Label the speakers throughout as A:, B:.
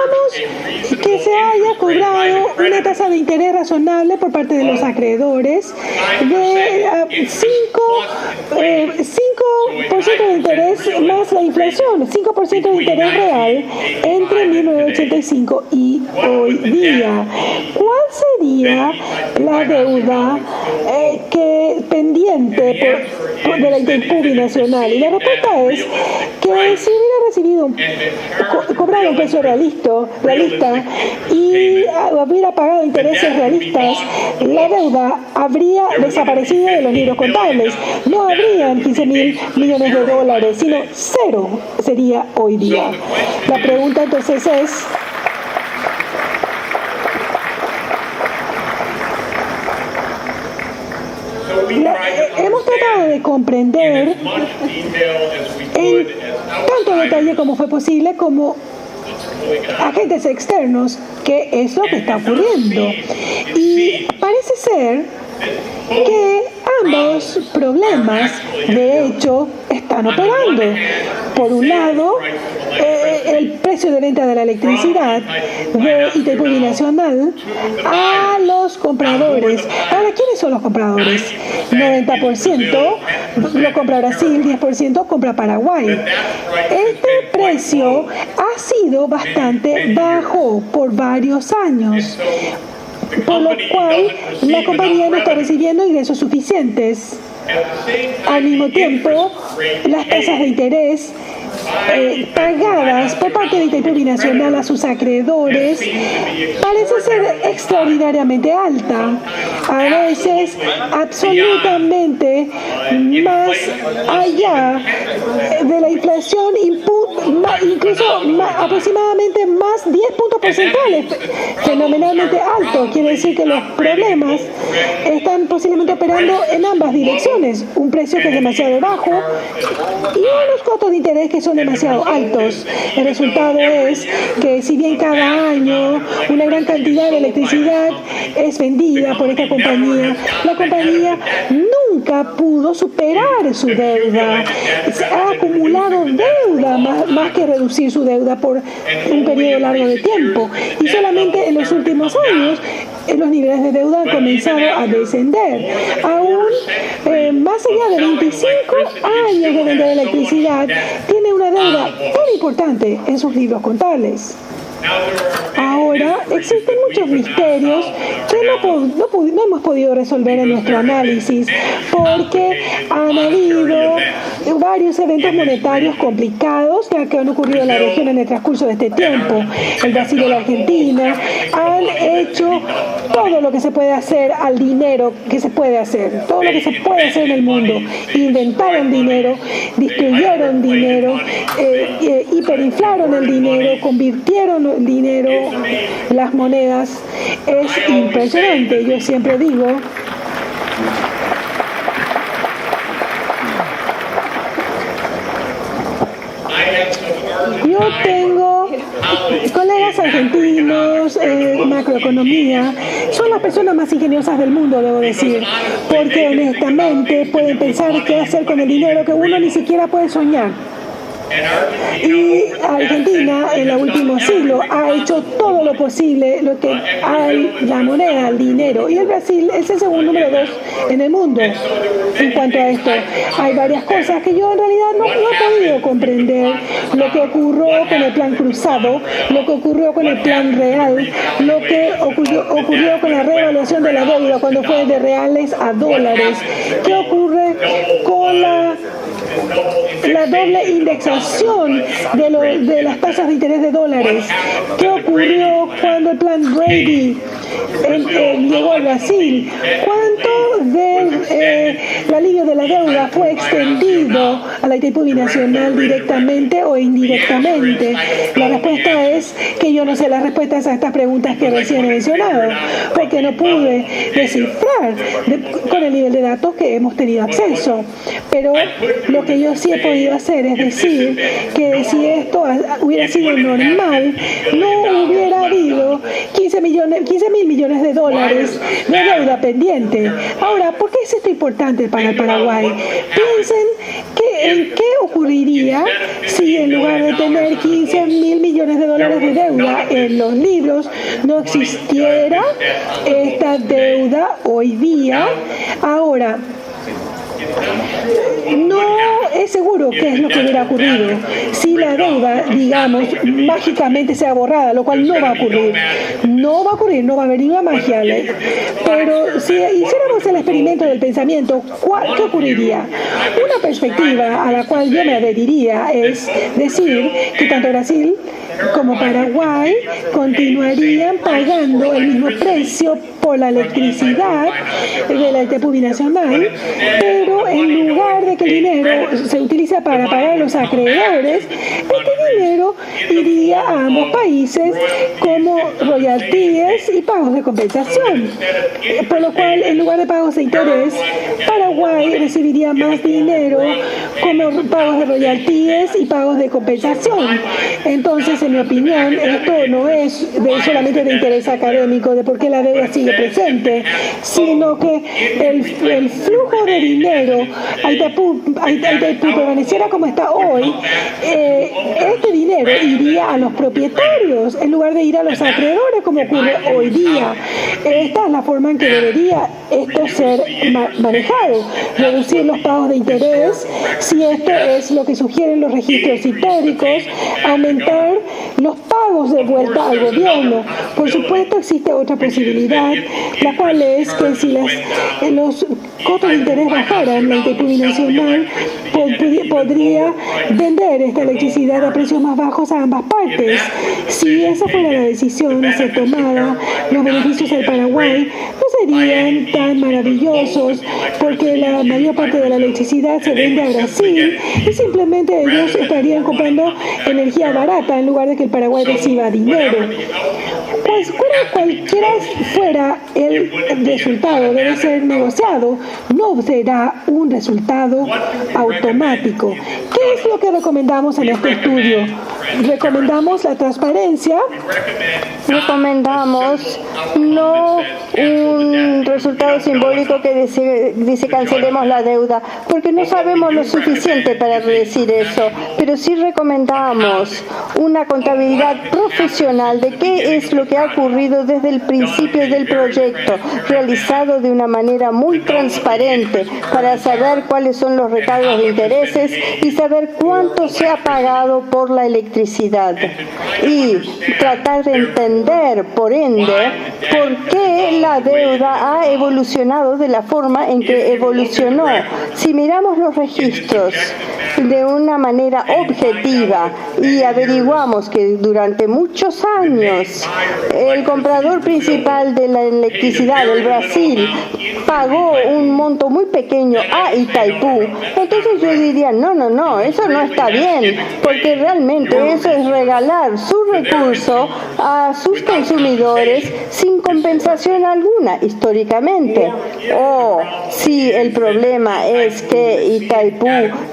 A: Supongamos que se haya cobrado una tasa de interés razonable por parte de los acreedores de 5% de interés más la inflación, 5% de interés real entre 1985 y hoy día. ¿Cuál sería la deuda pendiente de la Itaipu Binacional? Y la respuesta es que si hubiera recibido cobrado un precio realista y hubiera pagado intereses realistas, la deuda habría desaparecido de los libros contables. No habrían 15.000 millones de dólares, sino cero sería hoy día. La pregunta entonces es: hemos tratado de comprender en tanto detalle como fue posible, como agentes externos, qué es lo que está ocurriendo. Y parece ser que ambos problemas, de hecho, están operando. Por un lado, el precio de venta de la electricidad de Itaipu Binacional a los compradores. Ahora, ¿quiénes son los compradores? 90% lo compra Brasil, 10% compra Paraguay. Este precio ha sido bastante bajo por varios años, por lo cual la compañía no está recibiendo ingresos suficientes. Al mismo tiempo, las tasas de interés pagadas por parte de Itaipu Binacional a sus acreedores parece ser extraordinariamente alta, a veces absolutamente más allá de la inflación, incluso aproximadamente más 10 puntos porcentuales, fenomenalmente alto. Quiere decir que los problemas están posiblemente operando en ambas direcciones: un precio que es demasiado bajo y unos costos de interés que son demasiado altos. El resultado es que, si bien cada año una gran cantidad de electricidad es vendida por esta compañía, la compañía nunca pudo superar su deuda. Ha acumulado deuda más que reducir su deuda por un periodo largo de tiempo, y solamente en los últimos años los niveles de deuda han comenzado a descender. Aún más allá de 25 años de venta de electricidad, tiene una deuda tan importante en sus libros contables. Ahora, existen muchos misterios que no hemos podido resolver en nuestro análisis, porque han habido varios eventos monetarios complicados que han ocurrido en la región en el transcurso de este tiempo. El Brasil y la Argentina han hecho todo lo que se puede hacer al dinero que se puede hacer, todo lo que se puede hacer en el mundo. Inventaron dinero, distribuyeron dinero, hiperinflaron el dinero, convirtieron el dinero, las monedas. Es impresionante. Yo siempre digo, yo tengo colegas argentinos, macroeconomía, son las personas más ingeniosas del mundo, debo decir, porque honestamente pueden pensar qué hacer con el dinero que uno ni siquiera puede soñar. Y Argentina en el último siglo ha hecho todo lo posible, lo que hay, la moneda, el dinero, y el Brasil es el segundo número 2 en el mundo. En cuanto a esto, hay varias cosas que yo en realidad no he podido comprender: lo que ocurrió con el plan cruzado, lo que ocurrió con el plan real, lo que ocurrió con la reevaluación de la deuda cuando fue de reales a dólares, qué ocurre con la doble indexación de las tasas de interés de dólares, qué ocurrió cuando el plan Brady llegó al Brasil, cuánto del alivio de la deuda fue extendido a la Itaipu Binacional directamente o indirectamente. La respuesta es que yo no sé las respuestas a estas preguntas que recién he mencionado, porque no pude descifrar con el nivel de datos que hemos tenido acceso. Pero lo que yo sí he podido hacer es decir que si esto hubiera sido normal, no hubiera habido 15.000 millones de dólares de deuda pendiente. Ahora, ¿por qué es esto importante para el Paraguay? Piensen que ¿en qué ocurriría si en lugar de tener 15.000 millones de dólares de deuda en los libros no existiera esta deuda hoy día? Ahora, no es seguro qué es lo que hubiera ocurrido si la deuda, digamos, mágicamente sea borrada, lo cual no va a ocurrir. No va a ocurrir, no va a haber ninguna magia. Pero si hiciéramos el experimento del pensamiento, ¿qué ocurriría? Una perspectiva a la cual yo me adheriría es decir que tanto Brasil como Paraguay continuarían pagando el mismo precio por la electricidad de la Itaipu Binacional, pero en lugar de que el dinero se utilice para pagar a los acreedores, este dinero iría a ambos países como royalties y pagos de compensación. Por lo cual, en lugar de pagos de interés, Paraguay recibiría más dinero como pagos de royalties y pagos de compensación. Entonces, en mi opinión, esto no es solamente de interés académico de por qué la deuda sigue presente, sino que el flujo de dinero a Itaipu permaneciera como está hoy, este dinero iría a los propietarios en lugar de ir a los acreedores como ocurre hoy día. Esta es la forma en que debería esto ser manejado, reducir los pagos de interés, si esto es lo que sugieren los registros históricos, aumentar los pagos de vuelta al gobierno. Por supuesto, existe otra posibilidad, la cual es que si los costos de interés bajaran, la Itaipu Binacional podría vender esta electricidad a precios más bajos a ambas partes. Si esa fuera la decisión a ser tomada, los beneficios del Paraguay no serían tan maravillosos porque la mayor parte de la electricidad se vende a Brasil y simplemente ellos estarían comprando energía barata en lugar de que el Paraguay reciba dinero. Pues cualquiera fuera el resultado, debe ser negociado, no será un resultado automático. ¿Qué es lo que recomendamos en este estudio? Recomendamos la transparencia.
B: Recomendamos no un resultado simbólico que dice cancelemos la deuda, porque no sabemos lo suficiente para decir eso, pero sí recomendamos una contabilidad profesional de qué es lo que ha ocurrido desde el principio del proyecto, realizado de una manera muy transparente para saber cuáles son los recargos de intereses y saber cuánto se ha pagado por la electricidad y tratar de entender, por ende, por qué la deuda ha evolucionado de la forma en que evolucionó. Si miramos los registros de una manera objetiva y averiguamos que durante muchos años el comprador principal de la electricidad del Brasil pagó un monto muy pequeño a Itaipu, entonces yo diría, no, eso no está bien, porque realmente eso es regalar su recurso a sus consumidores sin compensación alguna históricamente. O si el problema es que Itaipu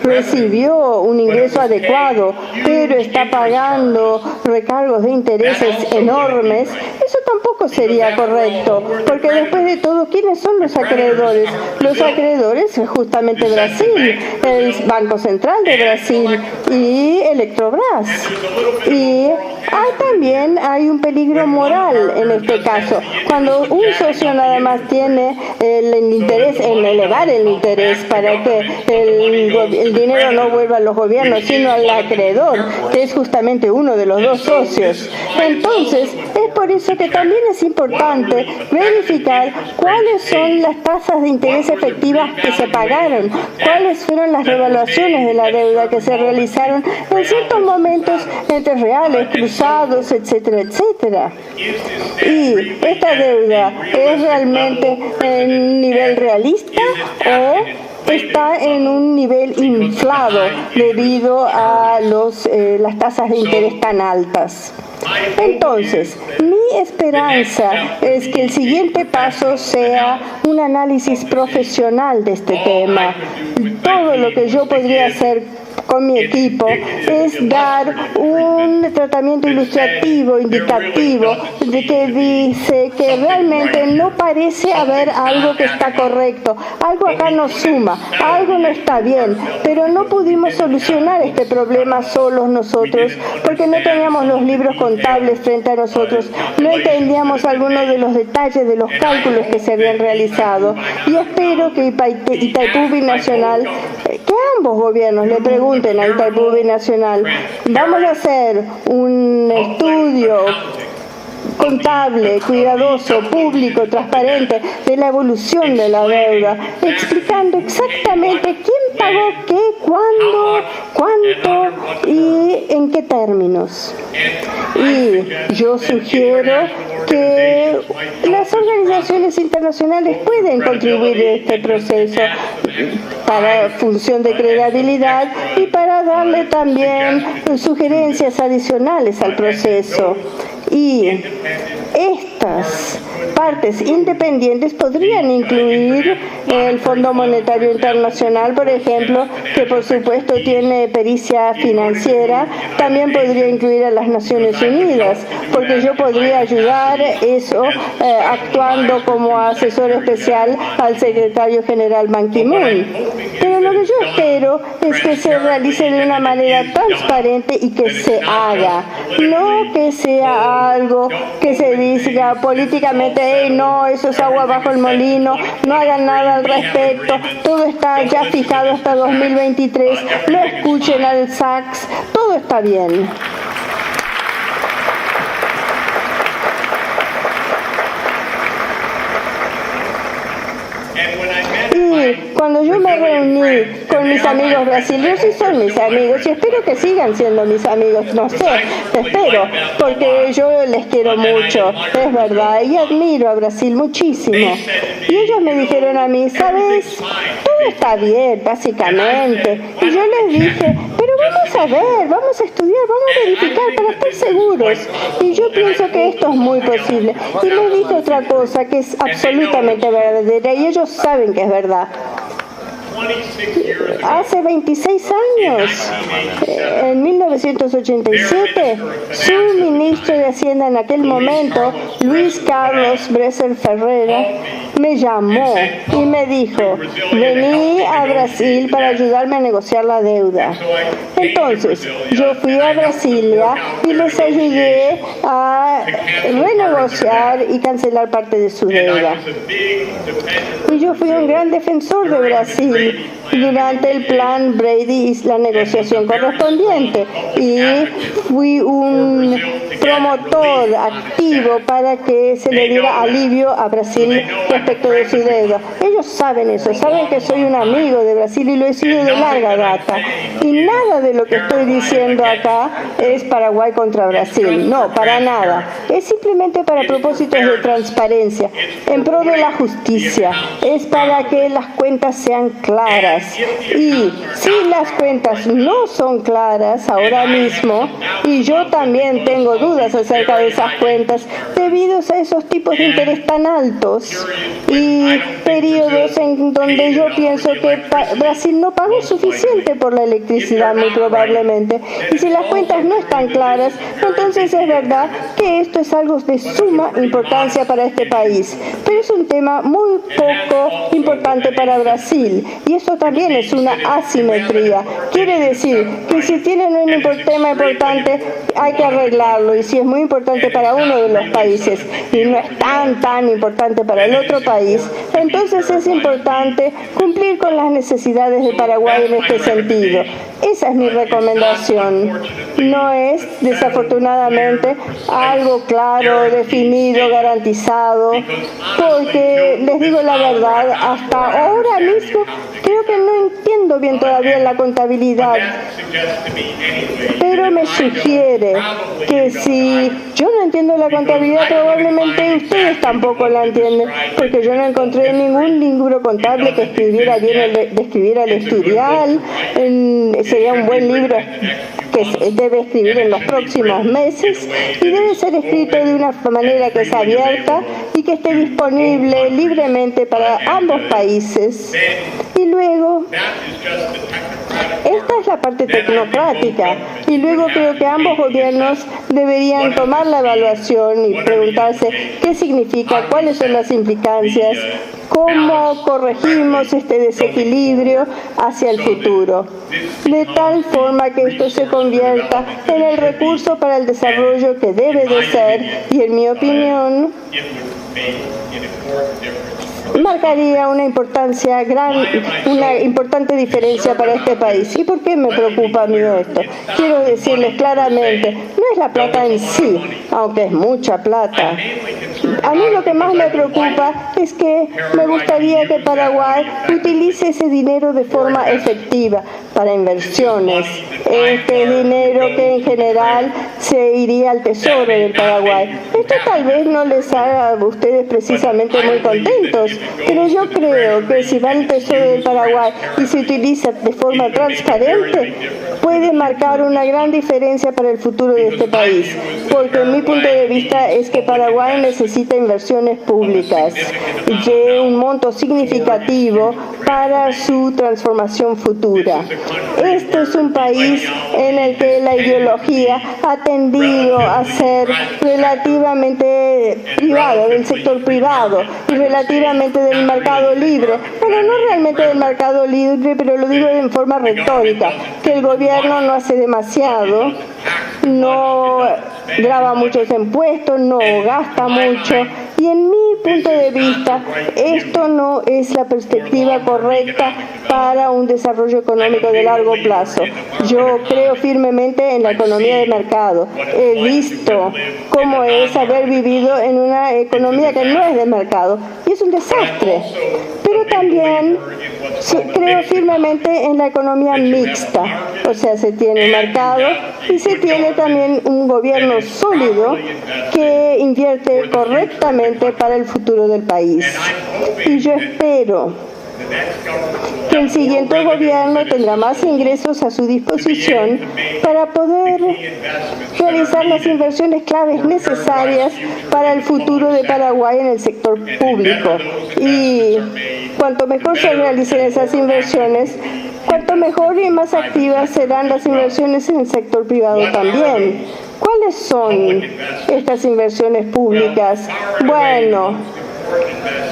B: recibió un ingreso adecuado, pero está pagando recargos de intereses enormes, eso tampoco sería correcto, porque después de todo, ¿quiénes son los acreedores? Los acreedores es justamente Brasil, el Banco Central de Brasil y Electrobras. Y también hay un peligro moral en este caso. Cuando un socio nada más tiene el interés en elevar el interés para que el dinero no vuelva a los gobiernos, sino al acreedor, que es justamente uno de los dos socios. Entonces, es por eso que también es importante verificar cuáles son las tasas de interés efectivas que se pagaron, cuáles fueron las revaluaciones de la deuda que se realizaron en ciertos momentos entre reales, cruzados, etcétera, etcétera. Y esta deuda es realmente en nivel realista o está en un nivel inflado debido a las tasas de interés tan altas. Entonces, mi esperanza es que el siguiente paso sea un análisis profesional de este tema. Todo lo que yo podría hacer con mi equipo es dar un tratamiento ilustrativo, indicativo, de que dice que realmente no parece haber algo que está correcto, algo acá no suma, algo no está bien, pero no pudimos solucionar este problema solos nosotros, porque no teníamos los libros contables frente a nosotros, no entendíamos algunos de los detalles de los cálculos que se habían realizado, y espero que Itaipú Binacional, que ambos gobiernos le pregunten a Itaipú Binacional, vamos a hacer un estudio contable, cuidadoso, público, transparente de la evolución de la deuda, explicando exactamente quién pagó qué, cuándo, cuánto y en qué términos. Y yo sugiero que las organizaciones internacionales pueden contribuir a este proceso para función de credibilidad y para darle también sugerencias adicionales al proceso. Y estas partes independientes podrían incluir el Fondo Monetario Internacional, por ejemplo, que por supuesto tiene pericia financiera. También podría incluir a las Naciones Unidas, porque yo podría ayudar eso actuando como asesor especial al secretario general Ban Ki-moon. Pero lo que yo espero es que se realice de una manera transparente y que se haga, no que sea algo que se diga políticamente, hey, no, eso es agua bajo el molino, no hagan nada al respecto, todo está ya fijado hasta 2023, no escuchen al Sachs, todo está bien. Y cuando yo me reuní con mis amigos brasileños, y son mis amigos, y espero que sigan siendo mis amigos, no sé, espero, porque yo les quiero mucho, es verdad, y admiro a Brasil muchísimo. Y ellos me dijeron a mí, ¿sabes? Todo está bien, básicamente. Y yo les dije, pero vamos a ver, vamos a estudiar, vamos a verificar para estar seguros. Y yo pienso que esto es muy posible. Y les dije otra cosa que es absolutamente verdadera, y ellos saben que es verdad. Hace 26 años, en 1987, su ministro de Hacienda en aquel momento, Luis Carlos Bresser Ferreira, me llamó y me dijo, vení a Brasil para ayudarme a negociar la deuda. Entonces, yo fui a Brasilia y les ayudé a renegociar y cancelar parte de su deuda. Y yo fui un gran defensor de Brasil durante el plan Brady y la negociación correspondiente, y fui un promotor activo para que se le diera alivio a Brasil respecto de su deuda. Ellos saben eso, saben que soy un amigo de Brasil y lo he sido de larga data, y nada de lo que estoy diciendo acá es Paraguay contra Brasil, no, para nada, es simplemente para propósitos de transparencia, en pro de la justicia, es para que las cuentas sean claras. Y si las cuentas no son claras ahora mismo, y yo también tengo dudas acerca de esas cuentas debido a esos tipos de interés tan altos y periodos en donde yo pienso que Brasil no pagó suficiente por la electricidad muy probablemente, y si las cuentas no están claras, entonces es verdad que esto es algo de suma importancia para este país, pero es un tema muy poco importante para Brasil, y eso también es una asimetría. Quiere decir que si tienen un tema importante hay que arreglarlo, y si es muy importante para uno de los países y no es tan importante para el otro país, entonces es importante cumplir con las necesidades de Paraguay en este sentido. Esa es mi recomendación. No es, desafortunadamente, algo claro, definido, garantizado, porque les digo la verdad, hasta ahora mismo creo que no entiendo bien todavía la contabilidad, pero me sugiere que si yo no entiendo la contabilidad, probablemente ustedes tampoco la entienden, porque yo no encontré ningún libro contable que describiera el historial. Sería un buen libro que debe escribir en los próximos meses, y debe ser escrito de una manera que sea abierta y que esté disponible libremente para ambos países. Y luego, esta es la parte tecnocrática. Y luego creo que ambos gobiernos deberían tomar la evaluación y preguntarse qué significa, cuáles son las implicancias, cómo corregimos este desequilibrio hacia el futuro, de tal forma que esto se convierta en el recurso para el desarrollo que debe de ser, y en mi opinión marcaría una importante diferencia para este país. ¿Y por qué me preocupa a mí esto? Quiero decirles claramente, no es la plata en sí, aunque es mucha plata. A mí lo que más me preocupa es que me gustaría que Paraguay utilice ese dinero de forma efectiva para inversiones. Este dinero que en general se iría al tesoro del Paraguay. Esto tal vez no les haga a ustedes precisamente muy contentos, pero yo creo que si va al tesoro del Paraguay y se utiliza de forma transparente, puede marcar una gran diferencia para el futuro de este país, porque mi punto de vista es que Paraguay necesita inversiones públicas de un monto significativo para su transformación futura. Este es un país en el que la ideología ha tendido a ser relativamente privado, del sector privado, y relativamente del mercado libre. Bueno, no realmente del mercado libre, pero lo digo en forma retórica, que el gobierno no hace demasiado, no grava muchos impuestos, no gasta mucho, y en mi punto de vista esto no es la perspectiva correcta para un desarrollo económico de largo plazo. Yo creo firmemente en la economía de mercado. He visto cómo es haber vivido en una economía que no es de mercado y es un desastre. Pero también creo firmemente en la economía mixta, o sea, se tiene el mercado y se tiene también un gobierno sólido que invierte correctamente para el futuro del país. Y yo espero que el siguiente gobierno tendrá más ingresos a su disposición para poder realizar las inversiones claves necesarias para el futuro de Paraguay en el sector público. Y cuanto mejor se realicen esas inversiones, cuanto mejor y más activas serán las inversiones en el sector privado también. ¿Cuáles son estas inversiones públicas? Bueno,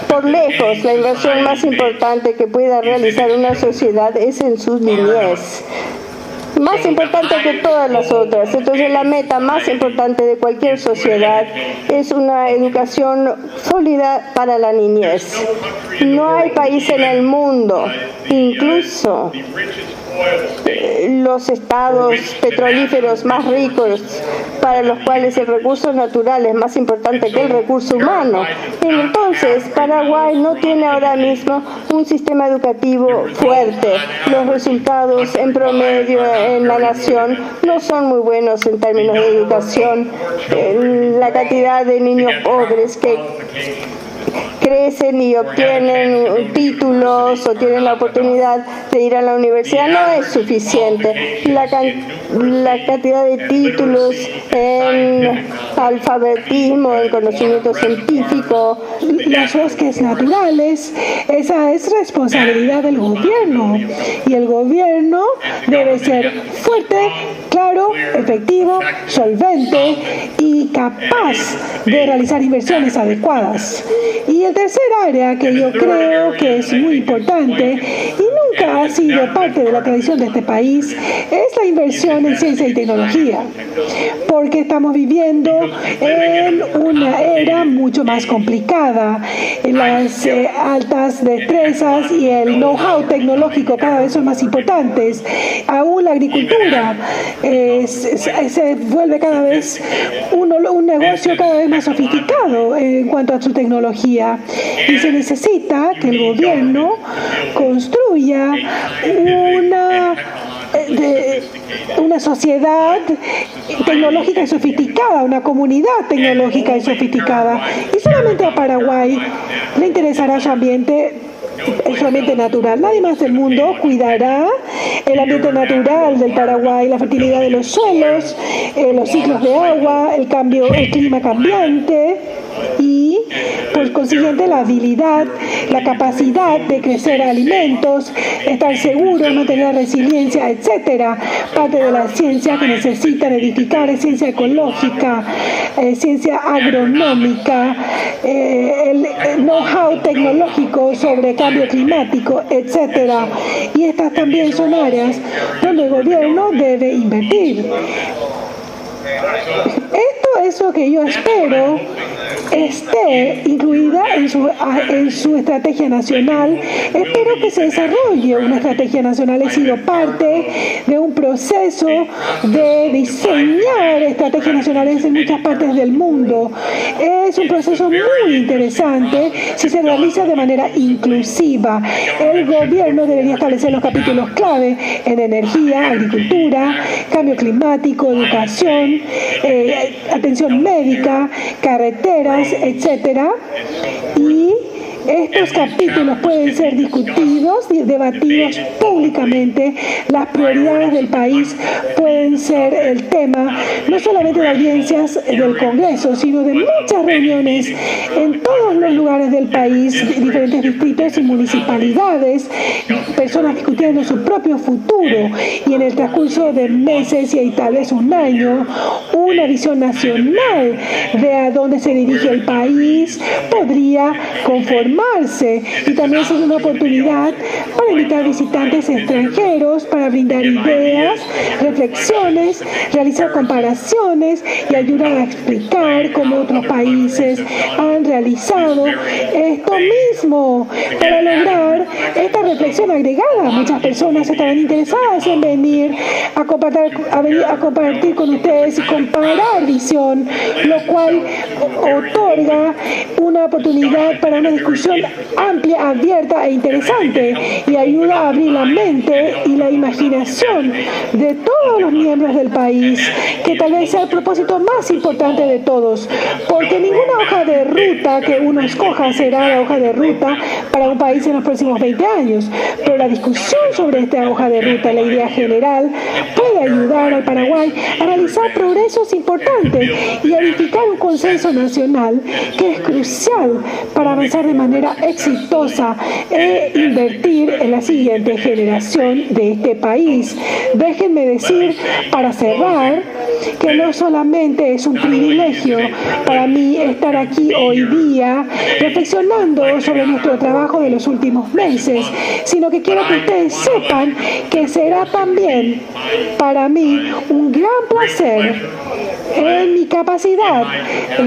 B: por lejos, la inversión más importante que pueda realizar una sociedad es en su niñez. Más importante que todas las otras. Entonces, la meta más importante de cualquier sociedad es una educación sólida para la niñez. No hay país en el mundo, incluso los estados petrolíferos más ricos, para los cuales el recurso natural es más importante que el recurso humano. Entonces, Paraguay no tiene ahora mismo un sistema educativo fuerte. Los resultados en promedio en la nación no son muy buenos en términos de educación. La cantidad de niños pobres que crecen y obtienen títulos o tienen la oportunidad de ir a la universidad no es suficiente. La cantidad de títulos en alfabetismo, en conocimiento científico,
A: los bosques naturales, esa es responsabilidad del gobierno, y el gobierno debe ser fuerte, claro, efectivo, solvente y capaz de realizar inversiones adecuadas. Y el tercer área que yo creo que es muy importante y nunca ha sido parte de la tradición de este país es la inversión en ciencia y tecnología, porque estamos viviendo en una era mucho más complicada. Las altas destrezas y el know-how tecnológico cada vez son más importantes. Aún la agricultura se vuelve cada vez un negocio cada vez más sofisticado en cuanto a su tecnología, y se necesita que el gobierno construya una sociedad tecnológica y sofisticada, una comunidad tecnológica y sofisticada. Y solamente a Paraguay le interesará su ambiente en su ambiente natural. Nadie más del mundo cuidará el ambiente natural del Paraguay, la fertilidad de los suelos, los ciclos de agua, el clima cambiante y, por consiguiente, la habilidad, la capacidad de crecer alimentos, estar seguros, mantener resiliencia, etcétera. Parte de la ciencia que necesitan edificar es ciencia ecológica, ciencia agronómica, el know-how tecnológico sobre cambio climático, etcétera. Y estas también son áreas donde el gobierno debe invertir. Esto es lo que yo espero esté incluida en su estrategia nacional. Espero que se desarrolle una estrategia nacional. He sido parte de un proceso de diseñar estrategias nacionales en muchas partes del mundo. Es un proceso muy interesante si se realiza de manera inclusiva. El gobierno debería establecer los capítulos clave en energía, agricultura, cambio climático, educación, atención médica, carreteras, etcétera. Y estos capítulos pueden ser discutidos y debatidos públicamente. Las prioridades del país pueden ser el tema no solamente de audiencias del Congreso, sino de muchas reuniones en todos los lugares del país, diferentes distritos y municipalidades, personas discutiendo su propio futuro y en el transcurso de meses y tal vez un año, una visión nacional de a dónde se dirige el país podría conformarse y también es una oportunidad para invitar visitantes extranjeros, para brindar ideas, reflexiones, realizar comparaciones y ayudar a explicar cómo otros países han realizado esto mismo. Para lograr esta reflexión agregada, muchas personas estarán interesadas en venir a compartir con ustedes y comparar visión, lo cual otorga una oportunidad para una discusión amplia, abierta e interesante y ayuda a abrir la mente y la imaginación de todos los miembros del país, que tal vez sea el propósito más importante de todos, porque ninguna hoja de ruta que uno escoja será la hoja de ruta para un país en los próximos 20 años, pero la discusión sobre esta hoja de ruta, la idea general, puede ayudar al Paraguay a realizar progresos importantes y a edificar un consenso nacional que es crucial para avanzar de manera exitosa e invertir en la siguiente generación de este país. Déjenme decir, para cerrar, que no solamente es un privilegio para mí estar aquí hoy día reflexionando sobre nuestro trabajo de los últimos meses, sino que quiero que ustedes sepan que será también para mí un gran placer en mi capacidad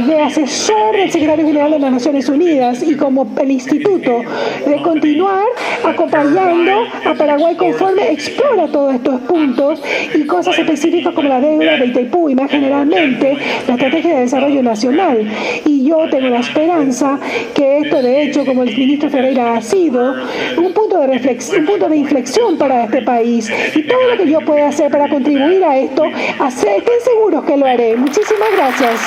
A: de asesor del secretario general de las Naciones Unidas y como el instituto de continuar acompañando a Paraguay conforme explora todos estos puntos y cosas específicas como la deuda de Itaipú y más generalmente la estrategia de desarrollo nacional. Y yo tengo la esperanza que esto, de hecho, como el ministro Ferreira ha sido un punto de reflexión, un punto de inflexión para este país, y todo lo que yo pueda hacer para contribuir a esto, estén seguros que lo haré. Muchísimas gracias.